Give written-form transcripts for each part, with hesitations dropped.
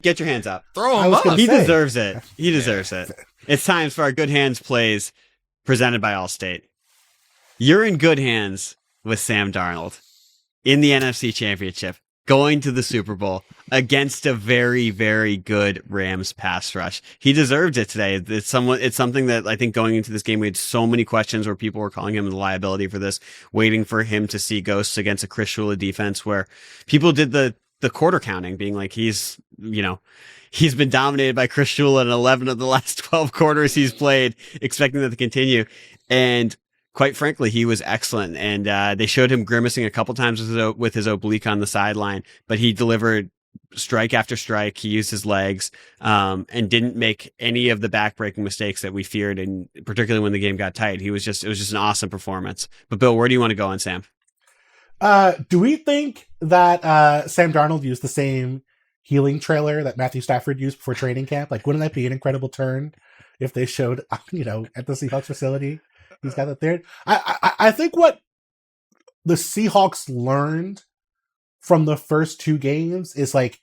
Get your hands up. Throw him up. He deserves it. He deserves it. It's time for our Good Hands plays presented by Allstate. You're in good hands with Sam Darnold in the NFC Championship, going to the Super Bowl against a very, very good Rams pass rush. He deserved it today. It's something that I think going into this game, we had so many questions where people were calling him the liability for this, waiting for him to see ghosts against a Chris Shula defense where people did the quarter counting, being like, he's been dominated by Chris Shula in 11 of the last 12 quarters he's played, expecting that to continue. And quite frankly, he was excellent. And they showed him grimacing a couple times with his oblique on the sideline, but he delivered strike after strike. He used his legs and didn't make any of the backbreaking mistakes that we feared, and particularly when the game got tight. It was just an awesome performance. But Bill, where do you want to go on Sam? Do we think that Sam Darnold used the same healing trailer that Matthew Stafford used before training camp? Like, wouldn't that be an incredible turn if they showed, at the Seahawks facility, he's got that there? I think what the Seahawks learned from the first two games is, like,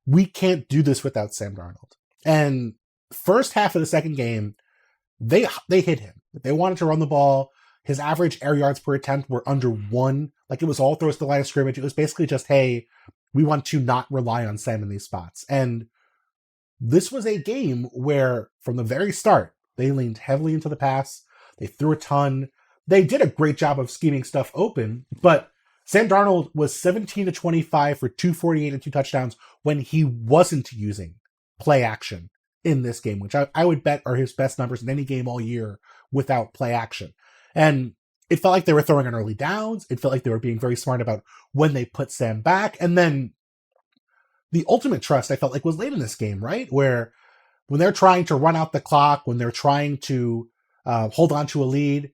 we can't do this without Sam Darnold. And first half of the second game, they hit him. They wanted to run the ball. His average air yards per attempt were under 1. Like, it was all throws to the line of scrimmage. It was basically just, hey, we want to not rely on Sam in these spots. And this was a game where, from the very start, they leaned heavily into the pass. They threw a ton. They did a great job of scheming stuff open, but Sam Darnold was 17 to 25 for 248 and 2 touchdowns when he wasn't using play action in this game, which I would bet are his best numbers in any game all year without play action. And it felt like they were throwing on early downs. It felt like they were being very smart about when they put Sam back. And then the ultimate trust, I felt like, was late in this game, right? Where when they're trying to run out the clock, when they're trying to hold on to a lead,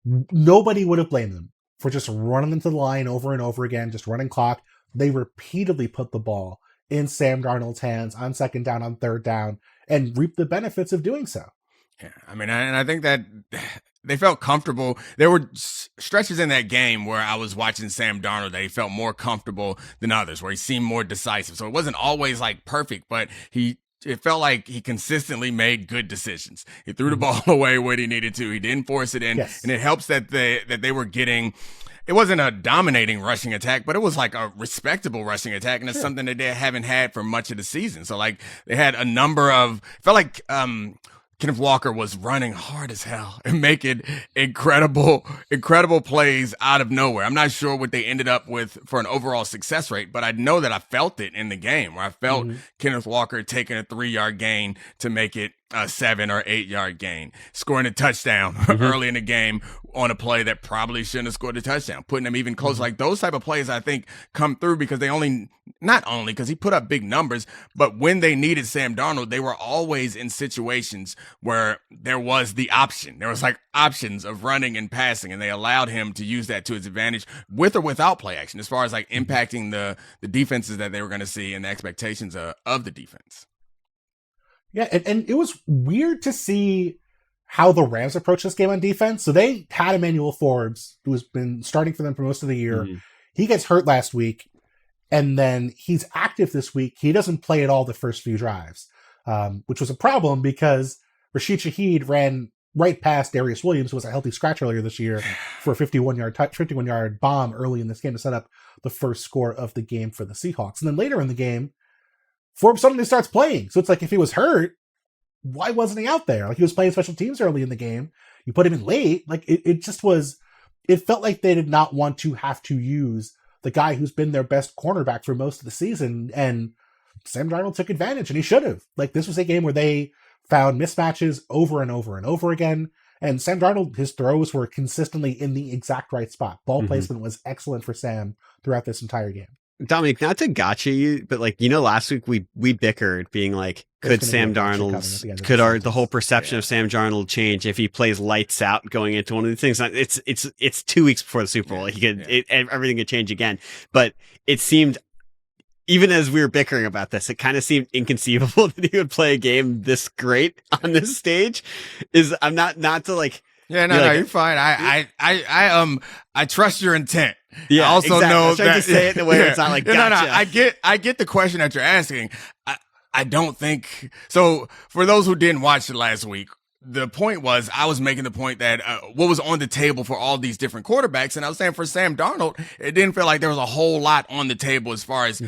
nobody would have blamed them for just running into the line over and over again, just running clock. They repeatedly put the ball in Sam Darnold's hands on second down, on third down, and reap the benefits of doing so. Yeah, I mean, and I think that they felt comfortable. There were stretches in that game where I was watching Sam Darnold that he felt more comfortable than others, where he seemed more decisive. So it wasn't always like perfect, but it felt like he consistently made good decisions. He threw the ball away when he needed to. He didn't force it in. Yes. And it helps that they were getting, it wasn't a dominating rushing attack, but it was like a respectable rushing attack. And it's something that they haven't had for much of the season. So like they had a number of, felt like, Kenneth Walker was running hard as hell and making incredible plays out of nowhere. I'm not sure what they ended up with for an overall success rate, but I know that I felt it in the game where I felt Kenneth Walker taking a 3-yard gain to make it a 7 or 8 yard gain, scoring a touchdown early in the game on a play that probably shouldn't have scored a touchdown, putting them even closer. Like those type of plays, I think come through because not only because he put up big numbers, but when they needed Sam Darnold, they were always in situations where there was the option. There was like options of running and passing, and they allowed him to use that to his advantage with or without play action, as far as like impacting the defenses that they were going to see and the expectations of the defense. Yeah, and it was weird to see how the Rams approached this game on defense. So they had Emmanuel Forbes, who has been starting for them for most of the year. He gets hurt last week, and then he's active this week. He doesn't play at all the first few drives, which was a problem because Rashid Shaheed ran right past Darius Williams, who was a healthy scratch earlier this year, for a 51-yard bomb early in this game to set up the first score of the game for the Seahawks. And then later in the game, Forbes suddenly starts playing. So it's like, if he was hurt, why wasn't he out there? Like, he was playing special teams early in the game. You put him in late. Like, it just was, it felt like they did not want to have to use the guy who's been their best cornerback for most of the season. And Sam Darnold took advantage, and he should have. Like, this was a game where they found mismatches over and over and over again. And Sam Darnold, his throws were consistently in the exact right spot. Ball placement was excellent for Sam throughout this entire game. Dominique, not to gotcha you, but like, last week we bickered being like, could Sam Darnold's, the whole perception of Sam Darnold change if he plays lights out going into one of these things? It's 2 weeks before the Super Bowl. Everything could change again. But it seemed, even as we were bickering about this, it kind of seemed inconceivable that he would play a game this great on this stage. I'm not to like, yeah, no, you're fine. I trust your intent. Yeah, I also exactly. know I was trying that to say it in a way where it's not like, No, gotcha. I get the question that you're asking. I don't think so. For those who didn't watch it last week, the point was I was making the point that what was on the table for all these different quarterbacks, and I was saying for Sam Darnold, it didn't feel like there was a whole lot on the table as far as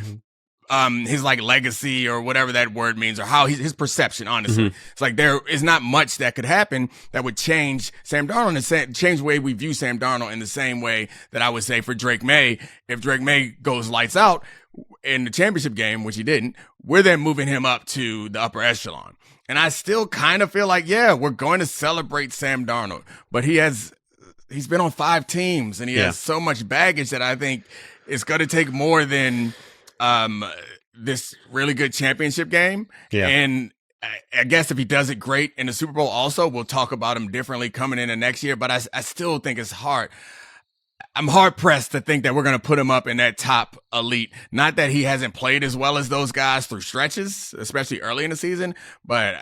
his like legacy or whatever that word means, or how his perception. Honestly, it's like there is not much that could happen that would change Sam Darnold and change the way we view Sam Darnold in the same way that I would say for Drake May. If Drake May goes lights out in the championship game, which he didn't, we're then moving him up to the upper echelon. And I still kind of feel like, yeah, we're going to celebrate Sam Darnold, but he's been on 5 teams and he has so much baggage that I think it's going to take more than this really good championship game. Yeah. And I guess if he does it great in the Super Bowl also, we'll talk about him differently coming into next year. But I still think it's hard. I'm hard pressed to think that we're going to put him up in that top elite. Not that he hasn't played as well as those guys through stretches, especially early in the season, but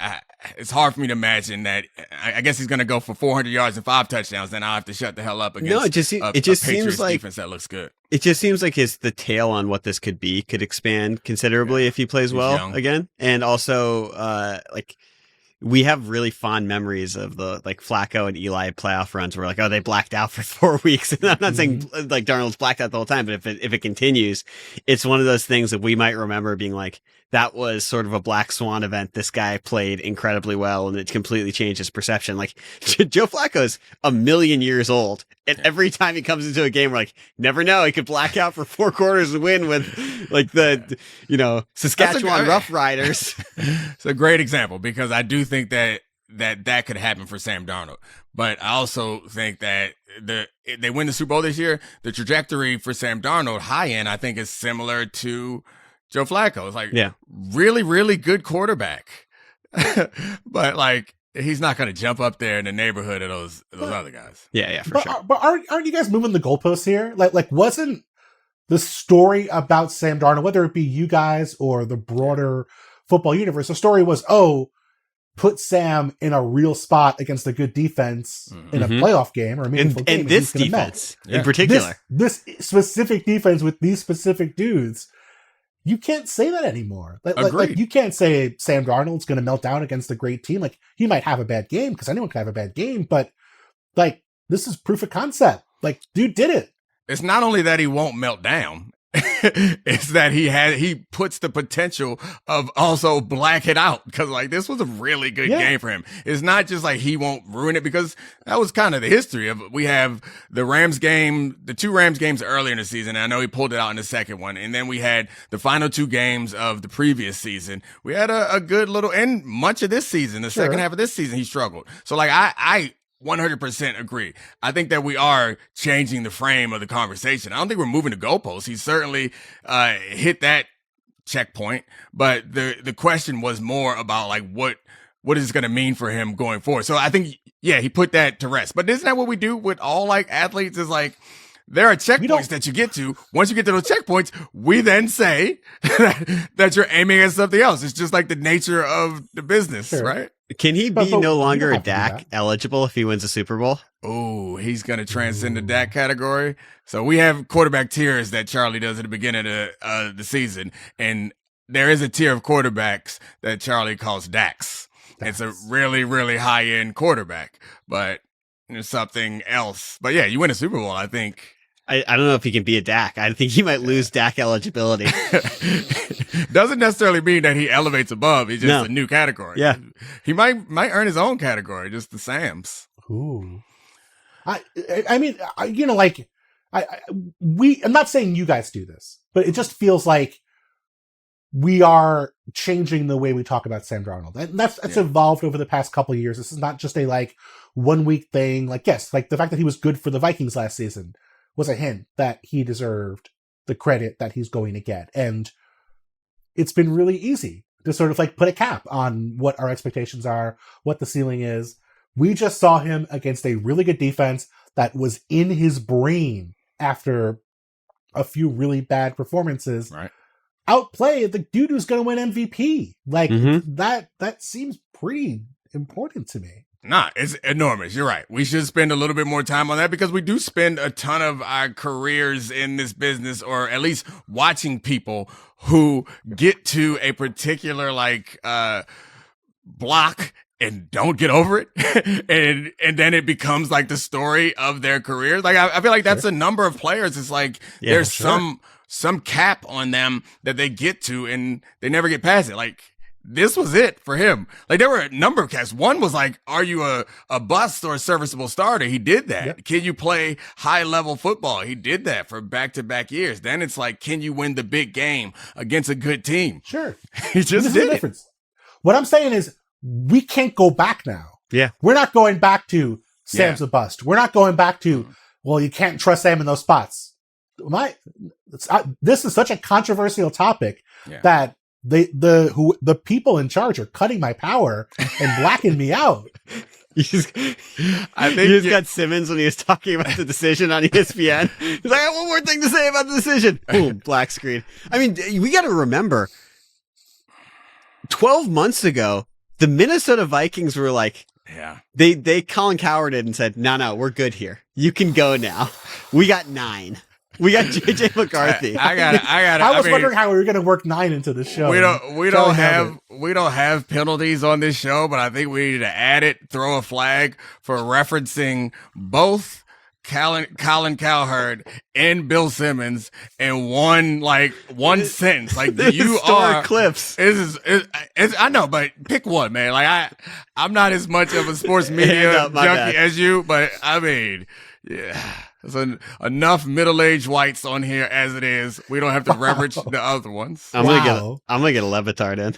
it's hard for me to imagine that. I guess he's going to go for 400 yards and 5 touchdowns. Then I'll have to shut the hell up against it just seems like defense that looks good. It just seems like the tail on what this could be could expand considerably if he plays well again. And also, we have really fond memories of the Flacco and Eli playoff runs where they blacked out for 4 weeks. And I'm not saying Darnold's blacked out the whole time, but if it continues, it's one of those things that we might remember being like, that was sort of a black swan event. This guy played incredibly well and it completely changed his perception. Joe Flacco's a million years old. And every time he comes into a game, we're like, never know. He could black out for 4 quarters and win with Saskatchewan Rough Riders. It's a great example because I do think that could happen for Sam Darnold. But I also think that they win the Super Bowl this year, the trajectory for Sam Darnold high end, I think is similar to Joe Flacco. It's really, really good quarterback. But he's not going to jump up there in the neighborhood of those other guys. Yeah, for sure. But aren't you guys moving the goalposts here? Wasn't the story about Sam Darnold, whether it be you guys or the broader football universe, the story was, put Sam in a real spot against a good defense in a playoff game or a meaningful game. And this defense in particular. This specific defense with these specific dudes. You can't say that anymore. You can't say Sam Darnold's going to melt down against a great team. He might have a bad game because anyone can have a bad game, but this is proof of concept. Dude did it. It's not only that he won't melt down. It's that he puts the potential of also black it out because this was a really good game for him. It's not just he won't ruin it because that was kind of the history of we have the Rams game, the 2 Rams games earlier in the season. I know he pulled it out in the second one, and then we had the final 2 games of the previous season. We had a good little and much of this season, the second half of this season, he struggled. So I 100% agree. I think that we are changing the frame of the conversation. I don't think we're moving the goalposts. He certainly hit that checkpoint, but the question was more about what is this going to mean for him going forward. So I think he put that to rest. But isn't that what we do with all athletes? Is there are checkpoints that you get to. Once you get to those checkpoints, we then say that you're aiming at something else. It's just the nature of the business, right? Can he be no longer a Dak eligible if he wins a Super Bowl? Oh, he's going to transcend the Dak category. So we have quarterback tiers that Charlie does at the beginning of the season. And there is a tier of quarterbacks that Charlie calls Daks. It's a really, really high-end quarterback, but it's something else. But you win a Super Bowl, I think. I don't know if he can be a Dak. I think he might lose Dak eligibility. Doesn't necessarily mean that he elevates above. He's just a new category. Yeah. He might earn his own category, just the Sams. Ooh. I mean, I'm not saying you guys do this, but it just feels like we are changing the way we talk about Sam Darnold. And that's evolved over the past couple of years. This is not just a 1 week thing. The fact that he was good for the Vikings last season was a hint that he deserved the credit that he's going to get. And it's been really easy to sort of put a cap on what our expectations are, what the ceiling is. We just saw him against a really good defense that was in his brain after a few really bad performances. Right. Outplay the dude who's going to win MVP. That seems pretty important to me. Nah, it's enormous. You're right. We should spend a little bit more time on that because we do spend a ton of our careers in this business, or at least watching people who get to a particular block and don't get over it. and then it becomes like the story of their careers. Like I feel like that's a number of players. It's like there's some cap on them that they get to and they never get past it. Like this was it for him. Like there were a number of caps. One was like, are you a bust or a serviceable starter? He did that. Yep. Can you play high level football? He did that for back-to-back years. Then it's like, can you win the big game against a good team? Sure. He just did it. What I'm saying is we can't go back now. Yeah. We're not going back to Sam's a bust. We're not going back to, well, you can't trust Sam in those spots. This is such a controversial topic that the people in charge are cutting my power and blacking me out. I think you just got Simmons when he was talking about the decision on ESPN. He's like, I have one more thing to say about the decision. Boom, black screen. I mean, we got to remember, 12 months ago, the Minnesota Vikings were like, they Colin Cowherded and said, no, we're good here. You can go now. We got 9. We got JJ McCarthy. I was wondering how we were going to work 9 into the show. We don't have penalties on this show, but I think we need to add it, throw a flag for referencing both Colin Cowherd and Bill Simmons in one sentence. Like you are clips. I know, but pick one, man. Like I'm not as much of a sports media junkie as you, but I mean, yeah. There's enough middle-aged whites on here as it is. We don't have to leverage the other ones. I'm gonna get a Levitard in.